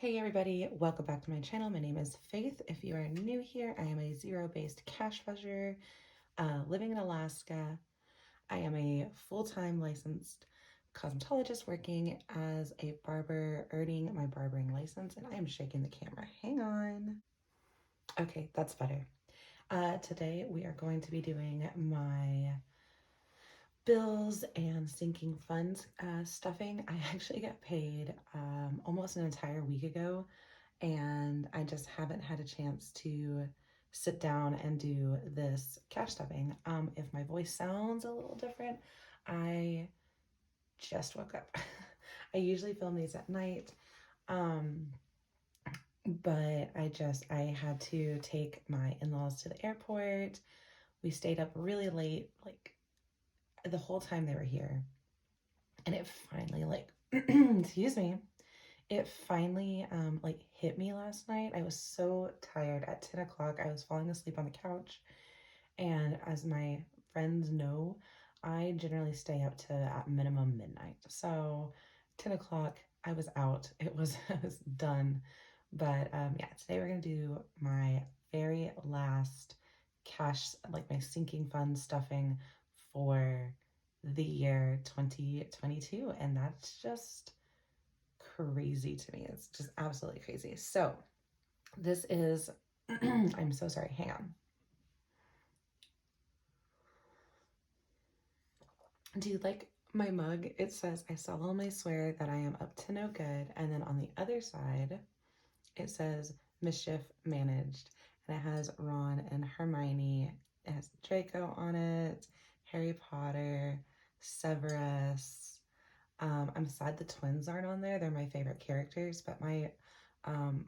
Hey everybody, welcome back to my channel. My name is Faith. If you are new here, I am a zero-based cash measurer living in Alaska. I am a full-time licensed cosmetologist working as a barber, earning my barbering license, and I am shaking the camera. Hang on. Okay, that's better. Today we are going to be doing my bills and sinking funds stuffing. I actually got paid almost an entire week ago, and I just haven't had a chance to sit down and do this cash stuffing. If my voice sounds a little different, I just woke up. I usually film these at night, but I had to take my in-laws to the airport. We stayed up really late, like the whole time they were here. And it finally, excuse me, it finally hit me last night. I was so tired. At 10 o'clock, I was falling asleep on the couch. And as my friends know, I generally stay up to at minimum midnight. So 10 o'clock, I was out. It was, I was done. But yeah, today we're going to do my very last cash, like my sinking fund stuffing for the year 2022. And that's just crazy to me. It's just absolutely crazy. So this is, I'm so sorry, hang on. Do you like my mug? It says, I solemnly swear that I am up to no good. And then on the other side, it says mischief managed. And it has Ron and Hermione. It has Draco on it, Harry Potter, Severus. I'm sad the twins aren't on there. They're my favorite characters, but my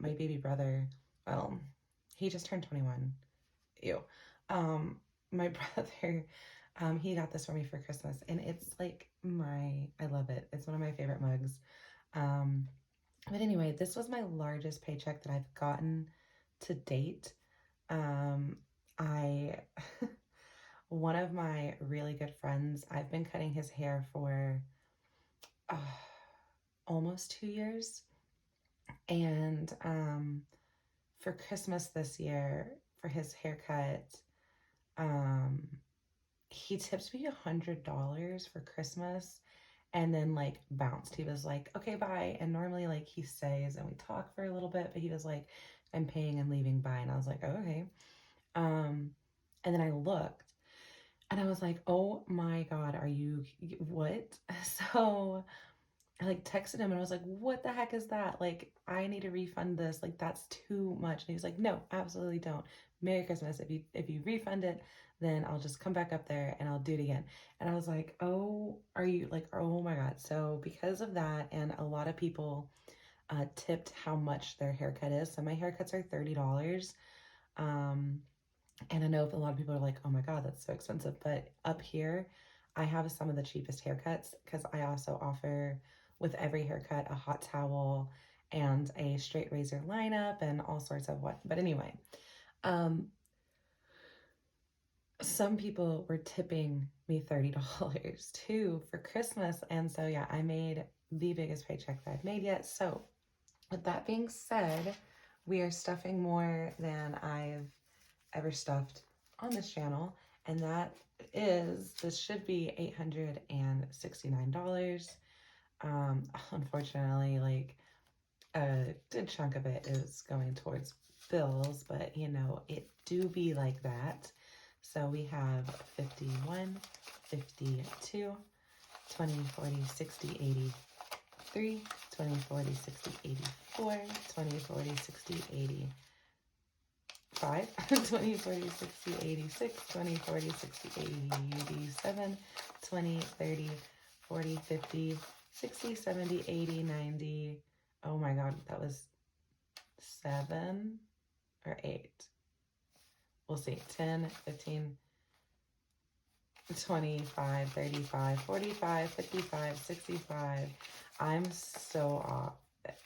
baby brother, well, he just turned 21. Ew. My brother, he got this for me for Christmas, and it's like I love it. It's one of my favorite mugs. But anyway, this was my largest paycheck that I've gotten to date. I, one of my really good friends, I've been cutting his hair for almost 2 years. And for Christmas this year, for his haircut, he tipped me $100 for Christmas and then like bounced. He was like, okay, bye. And normally like he stays and we talk for a little bit, but he was like, I'm paying and leaving, bye. And I was like, oh, okay. And then I looked and I was like, oh my God, are you, what? So I like texted him and I was like, what the heck is that? Like, I need to refund this. Like, that's too much. And he was like, no, absolutely don't. Merry Christmas. If you refund it, then I'll just come back up there and I'll do it again. And I was like, oh, are you like, oh my God. So because of that, and a lot of people tipped how much their haircut is. So my haircuts are $30. And I know a lot of people are like, oh my God, that's so expensive. But up here, I have some of the cheapest haircuts because I also offer with every haircut a hot towel and a straight razor lineup and all sorts of what. But anyway, some people were tipping me $30 too for Christmas. And so, yeah, I made the biggest paycheck that I've made yet. So with that being said, we are stuffing more than I've ever stuffed on this channel, and this should be $869. Unfortunately, like a good chunk of it is going towards bills, but you know, it do be like that. So we have 51, 52, 20, 40, 60, 83, 20, 40, 60, 84, 20, 40, 60, 80. 5, 20, 40, 60, 86, 20, 40, 60, 87, 20, 30, 40, 50, 60, 70, 80, 90. Oh my God, that was 7 or 8. We'll see. 10, 15, 25, 35, 45, 55, 65. I'm so off.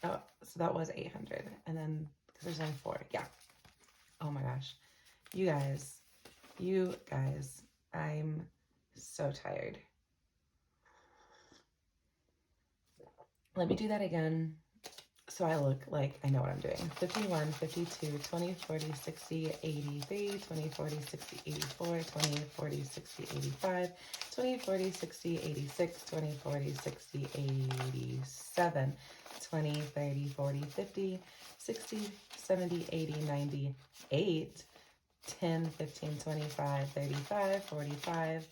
Oh, so that was 800. And then, because there's only 4. Yeah. Oh my gosh. You guys, I'm so tired. Let me do that again. so I look like I know what I'm doing. 51, 52, 20, 40, 60, 83, 20, 40, 60, 84, 20, 40, 60, 85, 20, 40, 60, 86, 20, 40, 60, 87, 20, 30, 40, 50, 60, 70, 80, 98, 10, 15, 25, 35, 45,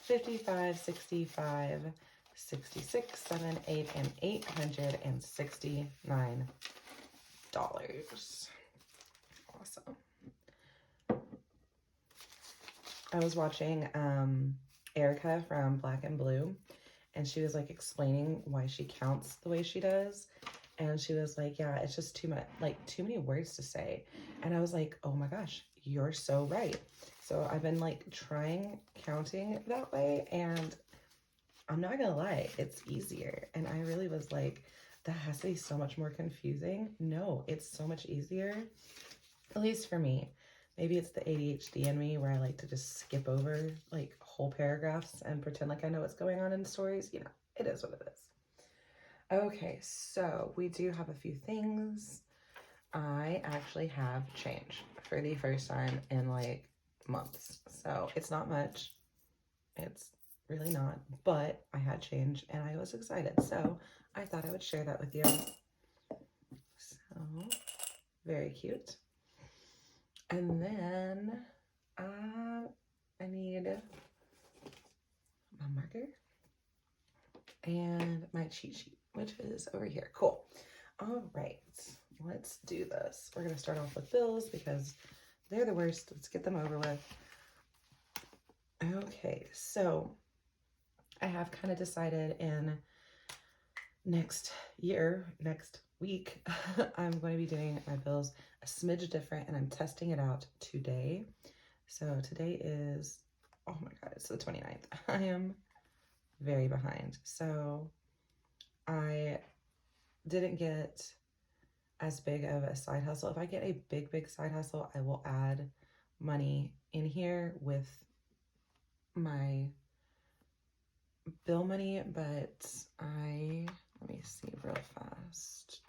55, 65, 66, 7, 8, and $869. Awesome. I was watching Erica from Black and Blue, and she was like explaining why she counts the way she does. And she was like, yeah, it's just too much, like too many words to say. And I was like, oh my gosh, you're so right. So I've been like trying counting that way, and I'm not gonna lie, it's easier. And I really was like, that has to be so much more confusing. No, it's so much easier, at least for me. Maybe it's the ADHD in me where I like to just skip over like whole paragraphs and pretend like I know what's going on in stories. You know, it is what it is. Okay, so we do have a few things. I actually have change for the first time in like months. So it's not much. It's really not, but I had change and I was excited. So I thought I would share that with you. So very cute. And then I need my marker and my cheat sheet, which is over here. Cool. All right, let's do this. We're gonna start off with bills because they're the worst. Let's get them over with. Okay, so I have kind of decided in next week, I'm going to be doing my bills a smidge different, and I'm testing it out today. So today is, oh my God, it's the 29th. I am very behind. So I didn't get as big of a side hustle. If I get a big side hustle, I will add money in here with my bill money, but let me see real fast,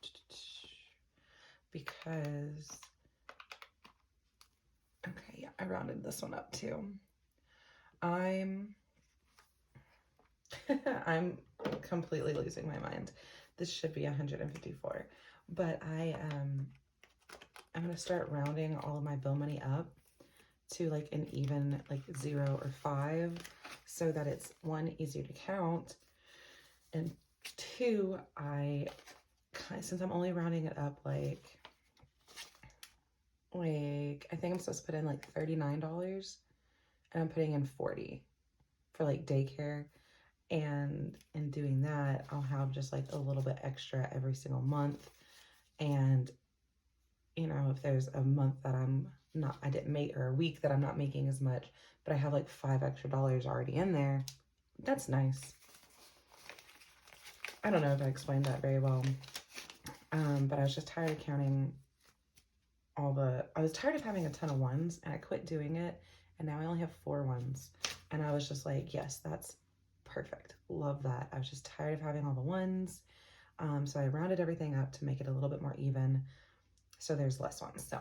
because, okay, yeah, I rounded this one up too. I'm completely losing my mind. This should be 154, but I'm gonna start rounding all of my bill money up to like an even like 0 or 5, so that it's 1, easier to count, and 2, since I'm only rounding it up like I think I'm supposed to put in like $39, and I'm putting in 40 for like daycare, and in doing that I'll have just like a little bit extra every single month. And you know, if there's a month that I didn't make, or a week that I'm not making as much, but I have like $5 extra already in there, that's nice. I don't know if I explained that very well, but I was just tired of counting I was tired of having a ton of ones, and I quit doing it, and now I only have 4 ones, and I was just like, yes, that's perfect, love that. I was just tired of having all the ones, so I rounded everything up to make it a little bit more even, so there's less ones. So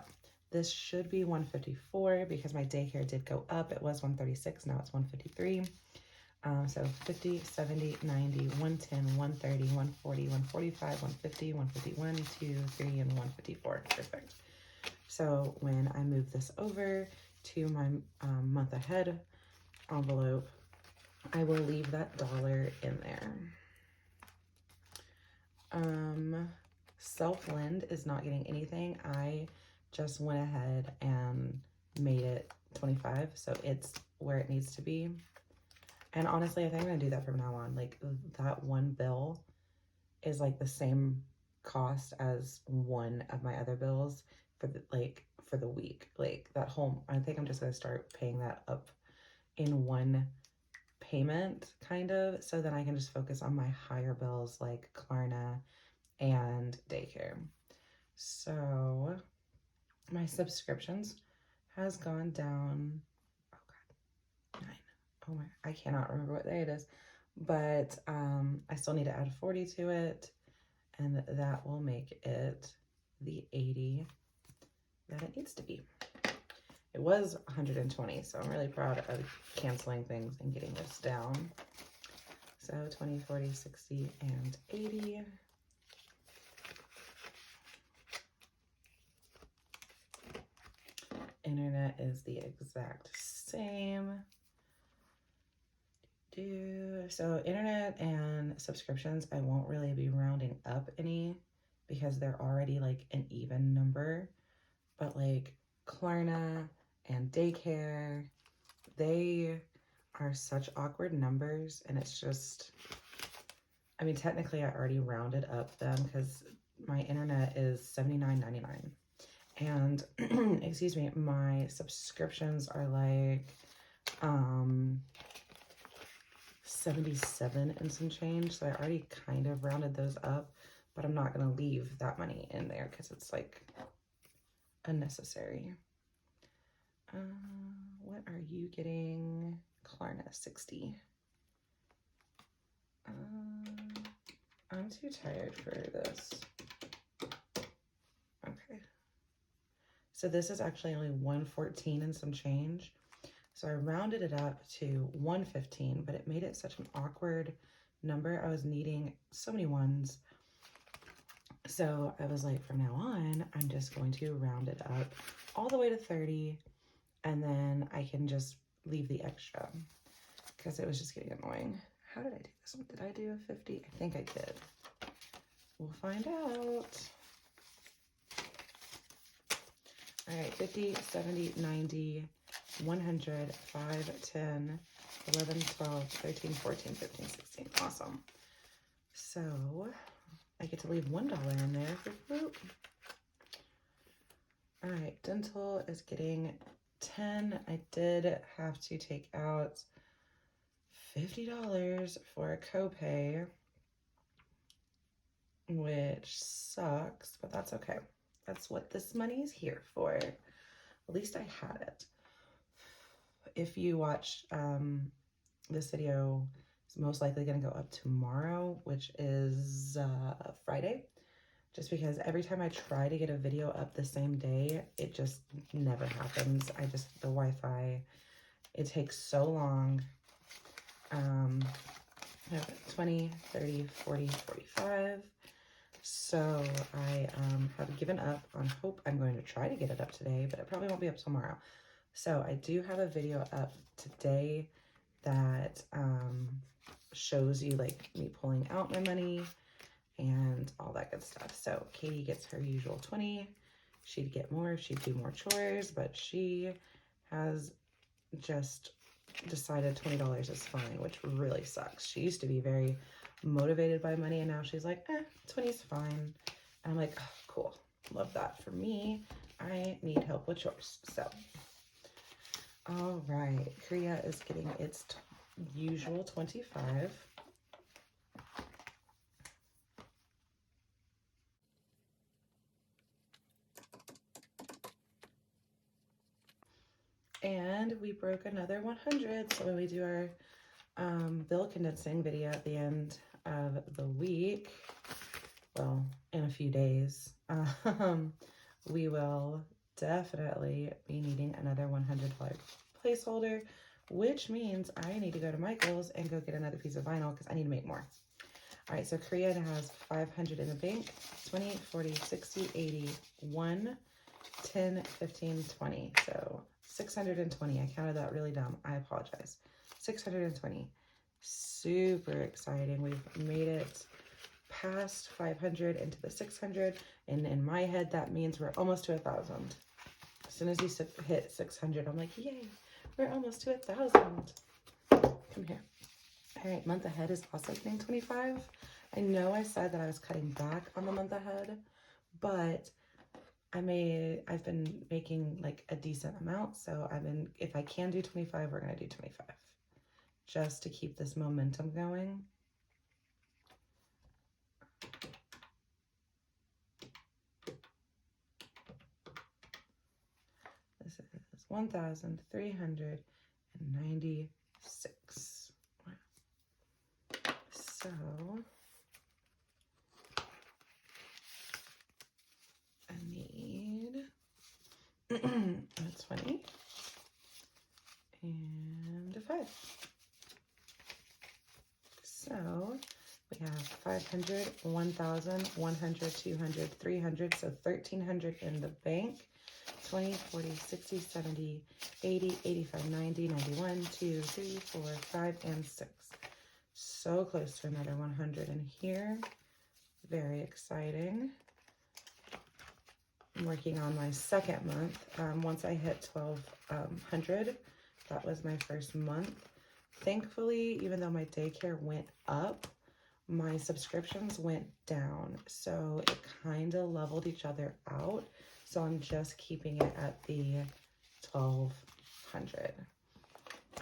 this should be 154 because my daycare did go up. It was 136, now it's 153. So 50, 70, 90, 110, 130, 140, 145, 150, 151, 2, 3, and 154. Perfect. So when I move this over to my month ahead envelope, I will leave that dollar in there. Self-lend is not getting anything. I just went ahead and made it 25, so it's where it needs to be. And honestly, I think I'm gonna do that from now on. Like, that one bill is like the same cost as one of my other bills for the week. Like that whole, I think I'm just gonna start paying that up in one payment, kind of, so then I can just focus on my higher bills like Klarna and daycare. So my subscriptions has gone down, oh God, 9. Oh my, I cannot remember what day it is, but I still need to add 40 to it. and that will make it the 80 that it needs to be. It was 120, so I'm really proud of canceling things and getting this down. So 20, 40, 60, and 80. Internet is the exact same. So internet and subscriptions, I won't really be rounding up any because they're already like an even number. But like Klarna and daycare, they are such awkward numbers, and it's just, I mean, technically I already rounded up them because my internet is $79.99, and excuse me, my subscriptions are like 77 and some change, so I already kind of rounded those up, but I'm not going to leave that money in there because it's like unnecessary. What are you getting? Klarna 60. I'm too tired for this. Okay. So this is actually only 114 and some change. So I rounded it up to 115, but it made it such an awkward number. I was needing so many ones. So I was like, from now on, I'm just going to round it up all the way to 30, and then I can just leave the extra because it was just getting annoying. How did I do this one? Did I do a 50? I think I did. We'll find out. All right, 50, 70, 90, 100, 5, 10, 11, 12, 13, 14, 15, 16. Awesome. So I get to leave $1 in there for fruit. All right, dental is getting 10. I did have to take out $50 for a copay, which sucks, but that's okay. That's what this money is here for. At least I had it. If you watched this video, it's most likely going to go up tomorrow, which is Friday. Just because every time I try to get a video up the same day, it just never happens. The Wi-Fi, it takes so long. 20, 30, 40, 45. So I have given up on hope. I'm going to try to get it up today, but it probably won't be up tomorrow. So I do have a video up today that shows you like me pulling out my money and all that good stuff. So Katie gets her usual 20. She'd get more if she'd do more chores, but she has just decided $20 is fine, which really sucks. She used to be very motivated by money, and now she's like, 20 is fine. And I'm like, oh, cool. Love that. For me, I need help with chores. So, all right. Kriya is getting its usual 25. And we broke another 100. So when we do our bill condensing video at the end of the week, well, in a few days, we will definitely be needing another $100 placeholder, which means I need to go to Michael's and go get another piece of vinyl because I need to make more. All right, so Korea has 500 in the bank, 20, 40, 60, 80, 1, 10, 15, 20. So 620. I counted that really dumb. I apologize. 620. Super exciting. We've made it past 500 into the 600. And in my head, that means we're almost to 1,000. As soon as you hit 600, I'm like, yay, we're almost to 1,000. Come here. All right, month ahead is also getting 25. I know I said that I was cutting back on the month ahead, but I've been making like a decent amount. So if I can do 25, we're going to do 25 just to keep this momentum going. This is 1,396. So Yeah, 500, 1,000, 100, 200, 300, so 1,300 in the bank. 20, 40, 60, 70, 80, 85, 90, 91, 2, 3, 4, 5, and 6. So close to another 100 in here. Very exciting. I'm working on my second month. Once I hit 1,200, that was my first month. Thankfully, even though my daycare went up, my subscriptions went down. So it kind of leveled each other out. So I'm just keeping it at the 1,200.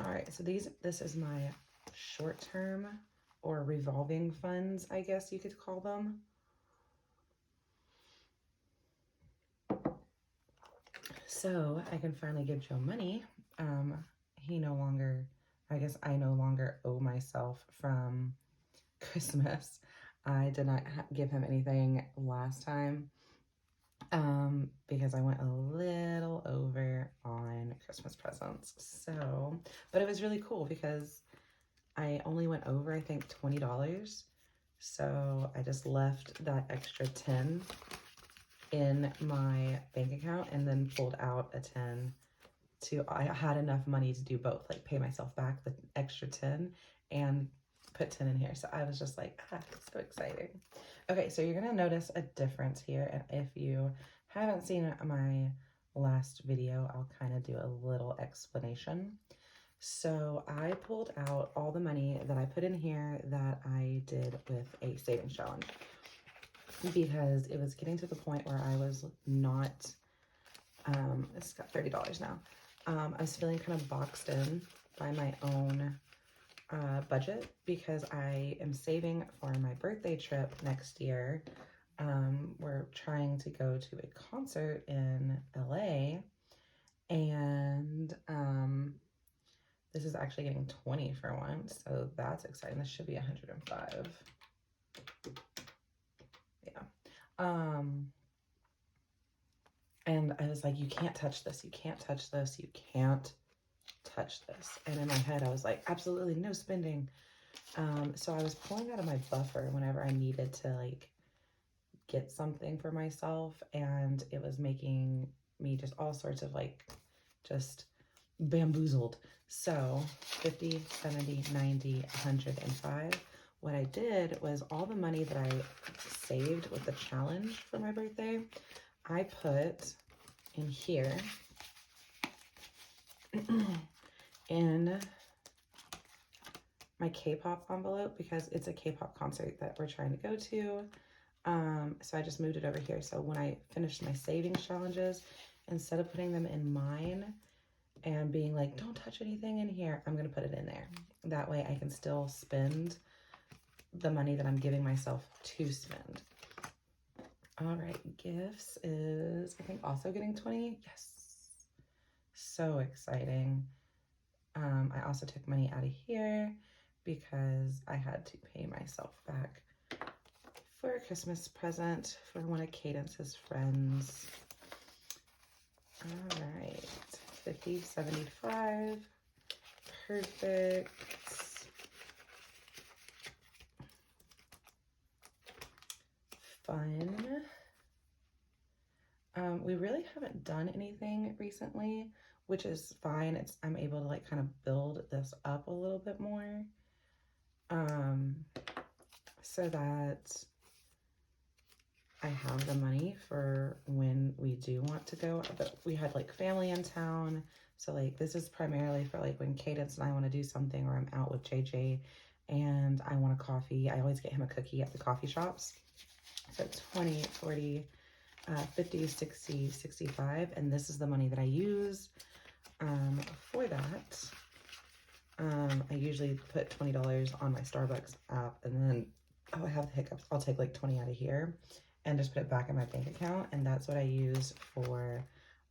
All right, so this is my short-term or revolving funds, I guess you could call them. So I can finally give Joe money. He no longer, I guess I no longer owe myself from Christmas. I did not give him anything last time because I went a little over on Christmas presents. So, but it was really cool because I only went over, I think, $20. So I just left that extra 10 in my bank account and then pulled out a 10 I had enough money to do both, like pay myself back the extra 10 and put 10 in here. So I was just like, it's so exciting. Okay, so you're gonna notice a difference here. And if you haven't seen my last video, I'll kind of do a little explanation. So I pulled out all the money that I put in here that I did with a savings challenge because it was getting to the point where I was not, it's got $30 now. I was feeling kind of boxed in by my own budget because I am saving for my birthday trip next year. We're trying to go to a concert in LA, and this is actually getting 20 for once, so that's exciting. This should be 105. Yeah. And I was like, you can't touch this. You can't touch this. You can't touch this. And in my head, I was like, absolutely no spending. So I was pulling out of my buffer whenever I needed to like get something for myself. And it was making me just all sorts of like, just bamboozled. So 50, 70, 90, 105. What I did was all the money that I saved with the challenge for my birthday, I put in here in my K-pop envelope because it's a K-pop concert that we're trying to go to. So I just moved it over here. So when I finished my savings challenges, instead of putting them in mine and being like, don't touch anything in here, I'm going to put it in there. That way I can still spend the money that I'm giving myself to spend. All right, gifts is, I think, also getting 20. Yes. So exciting. I also took money out of here because I had to pay myself back for a Christmas present for one of Cadence's friends. All right, 50, 75. Perfect. Fun. We really haven't done anything recently, which is fine. I'm able to like kind of build this up a little bit more, so that I have the money for when we do want to go. But we had like family in town, so like this is primarily for like when Cadence and I want to do something, or I'm out with JJ and I want a coffee. I always get him a cookie at the coffee shops. So 20, 40, 50, 60, 65, and this is the money that I use for that. I usually put $20 on my Starbucks app, and then, oh, I have the hiccups. I'll take like 20 out of here and just put it back in my bank account, and that's what I use for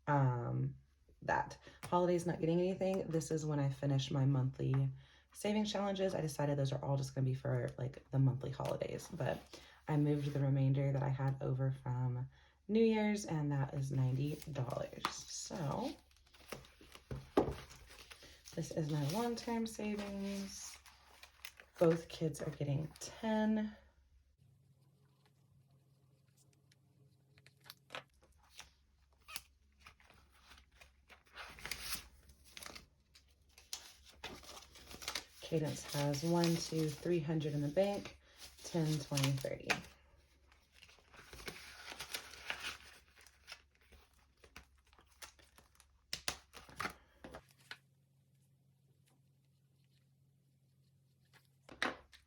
that. Holidays not getting anything. This is when I finish my monthly savings challenges. I decided those are all just going to be for like the monthly holidays, but I moved the remainder that I had over from New Year's, and that is $90. So this is my long-term savings. Both kids are getting 10. Cadence has 1, 2, 300 in the bank, 10, 20, 30.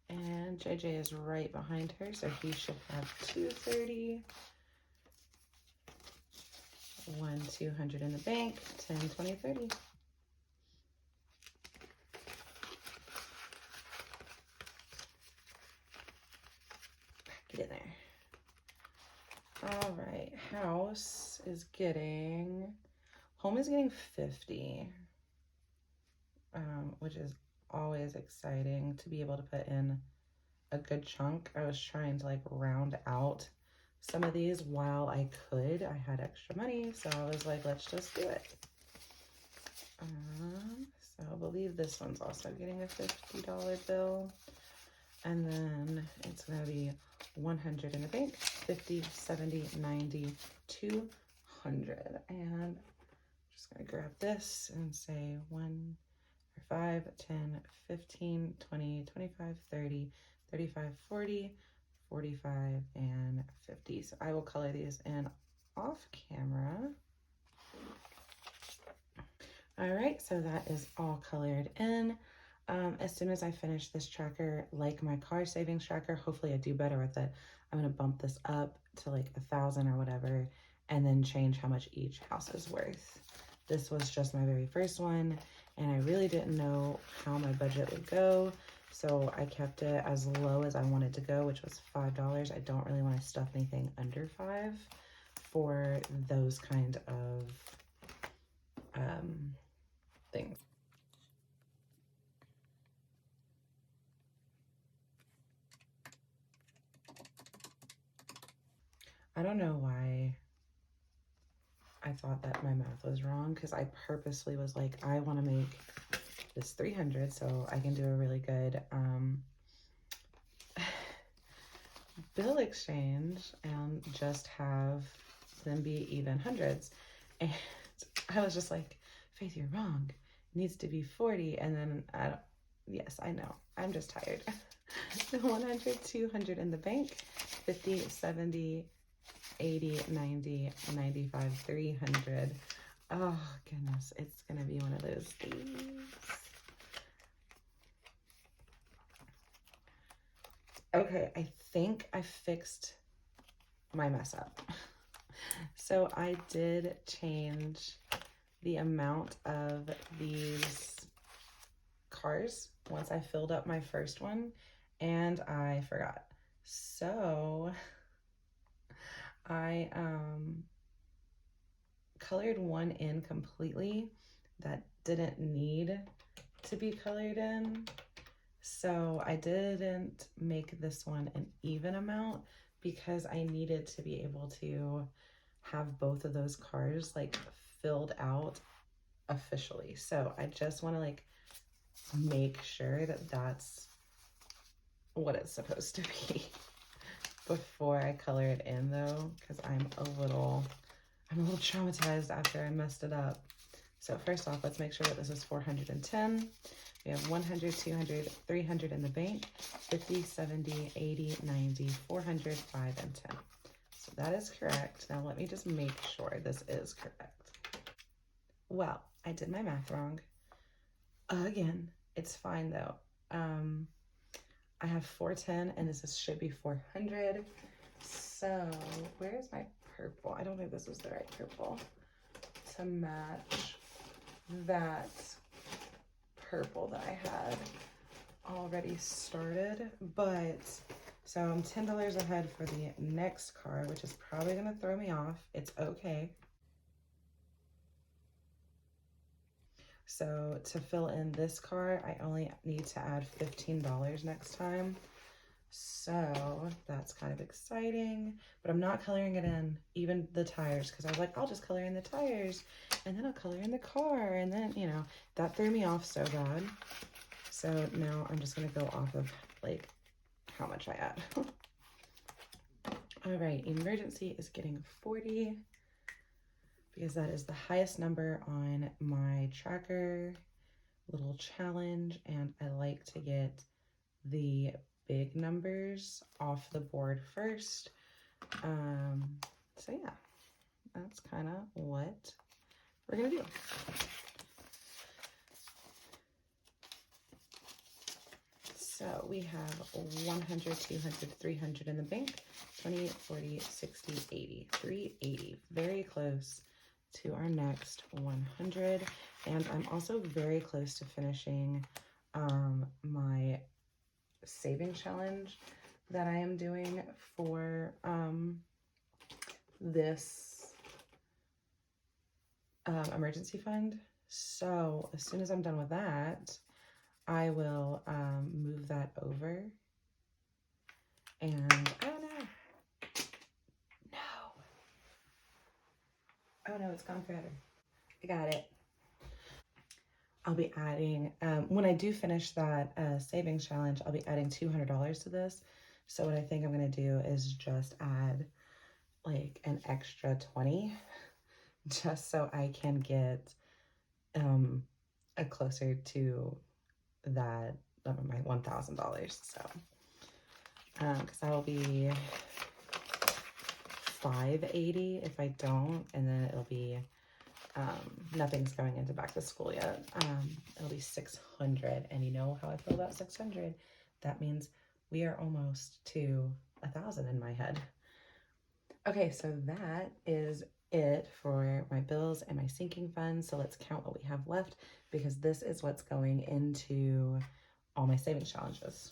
And JJ is right behind her, so he should have 230. 1, 200 in the bank, 10, 20, 30. Get in there. All right, house is getting, home is getting 50, which is always exciting to be able to put in a good chunk. I was trying to like round out some of these while I could. I had extra money, so I was like, let's just do it. So I believe this one's also getting a $50 bill. And then it's gonna be 100 in the bank, 50, 70, 90, 200. And I'm just gonna grab this and say 1, 5, 10, 15, 20, 25, 30, 35, 40, 45, and 50. So I will color these in off camera. All right, so that is all colored in. As soon as I finish this tracker, like my car savings tracker, hopefully I do better with it. I'm gonna bump this up to like 1,000 or whatever, and then change how much each house is worth. This was just my very first one, and I really didn't know how my budget would go. So I kept it as low as I wanted to go, which was $5. I don't really want to stuff anything under 5 for those kind of things. I don't know why I thought that my math was wrong, because I purposely was like, I want to make this 300 so I can do a really good bill exchange and just have them be even hundreds. And I was just like, Faith, you're wrong. It needs to be 40. And then yes, I know. I'm just tired. 100, 200 in the bank, 50, 70, 80, 90, 95, 300. Oh goodness, it's gonna be one of those things. Okay, I think I fixed my mess up. So I did change the amount of these cars once I filled up my first one, and I forgot. So I colored one in completely that didn't need to be colored in. So I didn't make this one an even amount because I needed to be able to have both of those cars like filled out officially. So I just want to like make sure that that's what it's supposed to be before I color it in though, because I'm a little traumatized after I messed it up. So first off, let's make sure that this is 410. We have 100, 200, 300 in the bank, 50, 70, 80, 90, 400, 5, and 10. So that is correct. Now let me just make sure this is correct. Well, I did my math wrong. Again, it's fine though. I have 410 and this should be 400. So where's my purple? I don't think this is the right purple to match that purple that I had already started. But so I'm $10 ahead for the next card, which is probably gonna throw me off. It's okay. So to fill in this card, I only need to add $15 next time. So that's kind of exciting, but I'm not coloring it in, even the tires, because I was like, I'll just color in the tires and then I'll color in the car. And then, you know, that threw me off so bad. So now I'm just gonna go off of like how much I add. All right, emergency is getting 40 because that is the highest number on my tracker little challenge, and I like to get the big numbers off the board first. So yeah, that's kind of what we're gonna do. So we have 100, 200, 300 in the bank, 20, 40, 60, 80, 380, very close to our next 100. And I'm also very close to finishing my saving challenge that I am doing for this emergency fund. So as soon as I'm done with that, I will move that over. And oh no. Oh no, it's gone forever. I got it. I'll be adding, when I do finish that savings challenge, I'll be adding $200 to this. So what I think I'm gonna do is just add like an extra 20 just so I can get a closer to that my $1,000. So because that'll be 580 if I don't, and then it'll be nothing's going into back to school yet. It'll be 600, and you know how I feel about 600. That means we are almost to 1,000 in my head. Okay, so that is it for my bills and my sinking funds. So let's count what we have left, because this is what's going into all my savings challenges.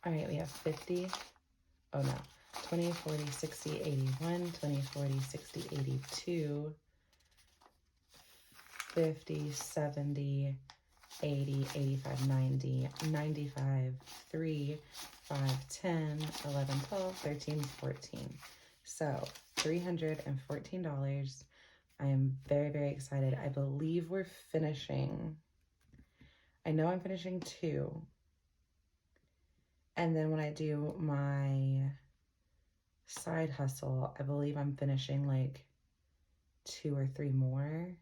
All right, we have 50. Oh no. 20, 40, 60, 81, 20, 40, 60, 82, 50, 70, 80, 85, 90, 95, 3, 5, 10, 11, 12, 13, 14. So $314. I am very, very excited. I believe we're finishing. I know I'm finishing 2. And then when I do my side hustle, I believe I'm finishing like 2 or 3 more.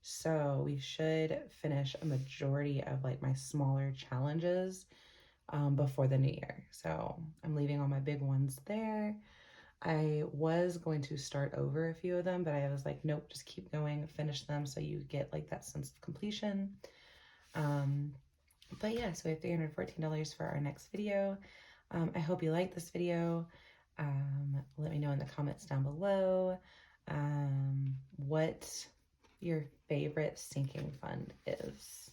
So we should finish a majority of like my smaller challenges before the new year. So I'm leaving all my big ones there. I was going to start over a few of them, but I was like, nope, just keep going, finish them so you get like that sense of completion. But yeah, so we have $314 for our next video. I hope you liked this video. Let me know in the comments down below what your favorite sinking fund is.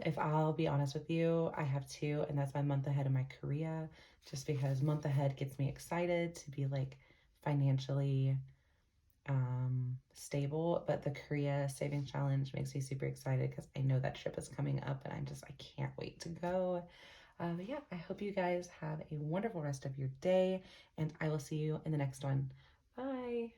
If I'll be honest with you, I have 2, and that's my month ahead of my Korea, just because month ahead gets me excited to be like financially stable, but the Korea saving challenge makes me super excited because I know that trip is coming up, and I can't wait to go. But yeah, I hope you guys have a wonderful rest of your day, and I will see you in the next one. Bye.